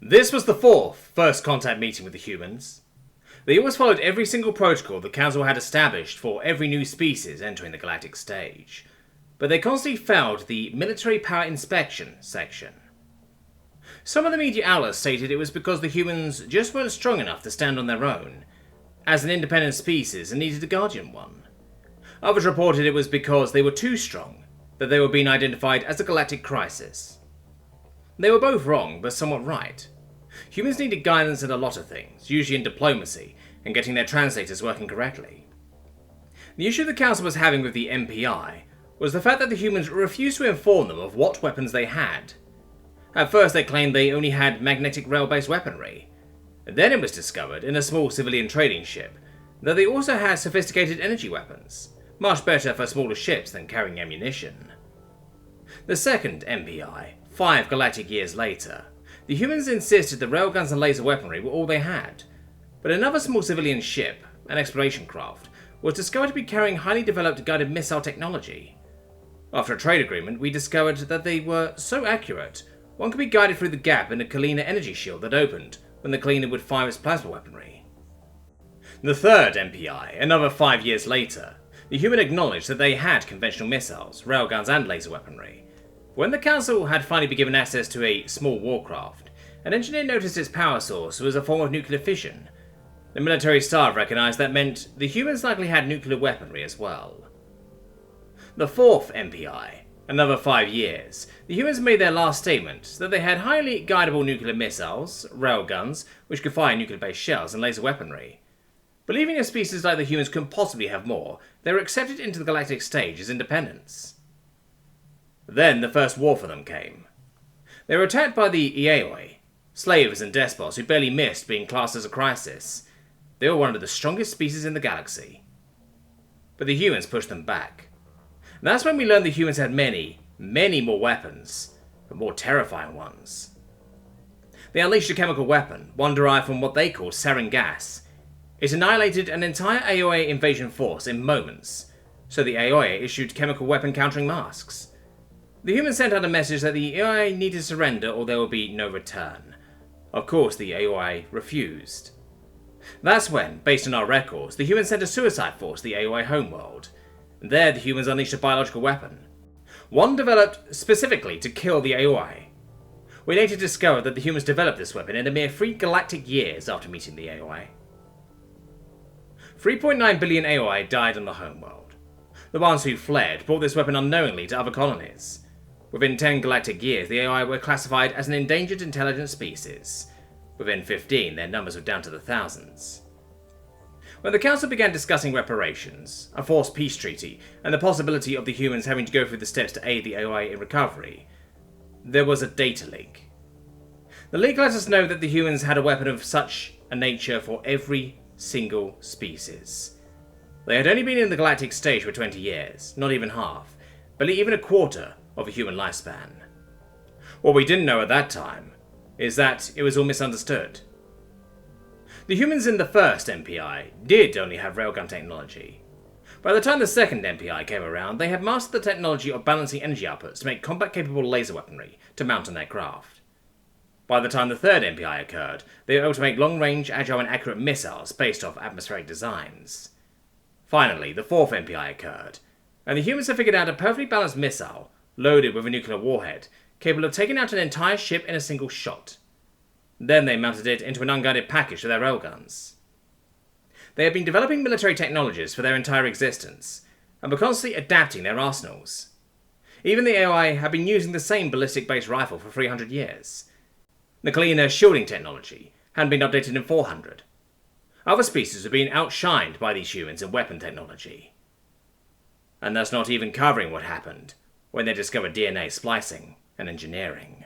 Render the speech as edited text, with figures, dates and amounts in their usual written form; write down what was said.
This was the fourth first contact meeting with the humans. They always followed every single protocol the Council had established for every new species entering the galactic stage, but they constantly failed the military power inspection section. Some of the media outlets stated it was because the humans just weren't strong enough to stand on their own, as an independent species and needed a guardian one. Others reported it was because they were too strong, that they were being identified as a galactic crisis. They were both wrong, but somewhat right. Humans needed guidance in a lot of things, usually in diplomacy, and getting their translators working correctly. The issue the Council was having with the MPI was the fact that the humans refused to inform them of what weapons they had. At first they claimed they only had magnetic rail-based weaponry. Then it was discovered in a small civilian trading ship that they also had sophisticated energy weapons, much better for smaller ships than carrying ammunition. The second MPI, 5 galactic years later, the humans insisted the railguns and laser weaponry were all they had, but another small civilian ship, an exploration craft, was discovered to be carrying highly developed guided missile technology. After a trade agreement, we discovered that they were so accurate, one could be guided through the gap in a Kalina energy shield that opened when the Kalina would fire its plasma weaponry. The third MPI, another 5 years later, the human acknowledged that they had conventional missiles, railguns and laser weaponry. When the Council had finally been given access to a small warcraft, an engineer noticed its power source was a form of nuclear fission. The military staff recognized that meant the humans likely had nuclear weaponry as well. The fourth MPI, another 5 years, the humans made their last statement that they had highly guidable nuclear missiles, railguns, which could fire nuclear-based shells, and laser weaponry. Believing a species like the humans couldn't possibly have more, they were accepted into the galactic stage as independents. Then the first war for them came. They were attacked by the Aoi, slaves and despots who barely missed being classed as a crisis. They were one of the strongest species in the galaxy. But the humans pushed them back. And that's when we learned the humans had many, many more weapons, but more terrifying ones. They unleashed a chemical weapon, one derived from what they called sarin gas. It annihilated an entire AOA invasion force in moments, so the AOA issued chemical weapon countering masks. The humans sent out a message that the AOI needed to surrender or there would be no return. Of course, the AOI refused. That's when, based on our records, the humans sent a suicide force to the AOI homeworld. There, the humans unleashed a biological weapon, one developed specifically to kill the AOI. We later discovered that the humans developed this weapon in a mere 3 galactic years after meeting the AOI. 3.9 billion AOI died on the homeworld. The ones who fled brought this weapon unknowingly to other colonies. Within 10 galactic years, the AI were classified as an endangered intelligent species. Within 15, their numbers were down to the thousands. When the Council began discussing reparations, a forced peace treaty, and the possibility of the humans having to go through the steps to aid the AI in recovery, there was a data leak. The leak let us know that the humans had a weapon of such a nature for every single species. They had only been in the galactic stage for 20 years, not even half, barely even a quarter of a human lifespan. What we didn't know at that time is that it was all misunderstood. The humans in the first MPI did only have railgun technology. By the time the second MPI came around, they had mastered the technology of balancing energy outputs to make combat-capable laser weaponry to mount on their craft. By the time the third MPI occurred, they were able to make long-range, agile and accurate missiles based off atmospheric designs. Finally, the fourth MPI occurred, and the humans had figured out a perfectly balanced missile, loaded with a nuclear warhead, capable of taking out an entire ship in a single shot. Then they mounted it into an unguided package for their railguns. They had been developing military technologies for their entire existence, and were constantly adapting their arsenals. Even the AI had been using the same ballistic-based rifle for 300 years. The Kalina shielding technology hadn't been updated in 400. Other species were being outshined by these humans in weapon technology. And that's not even covering what happened when they discovered DNA splicing and engineering.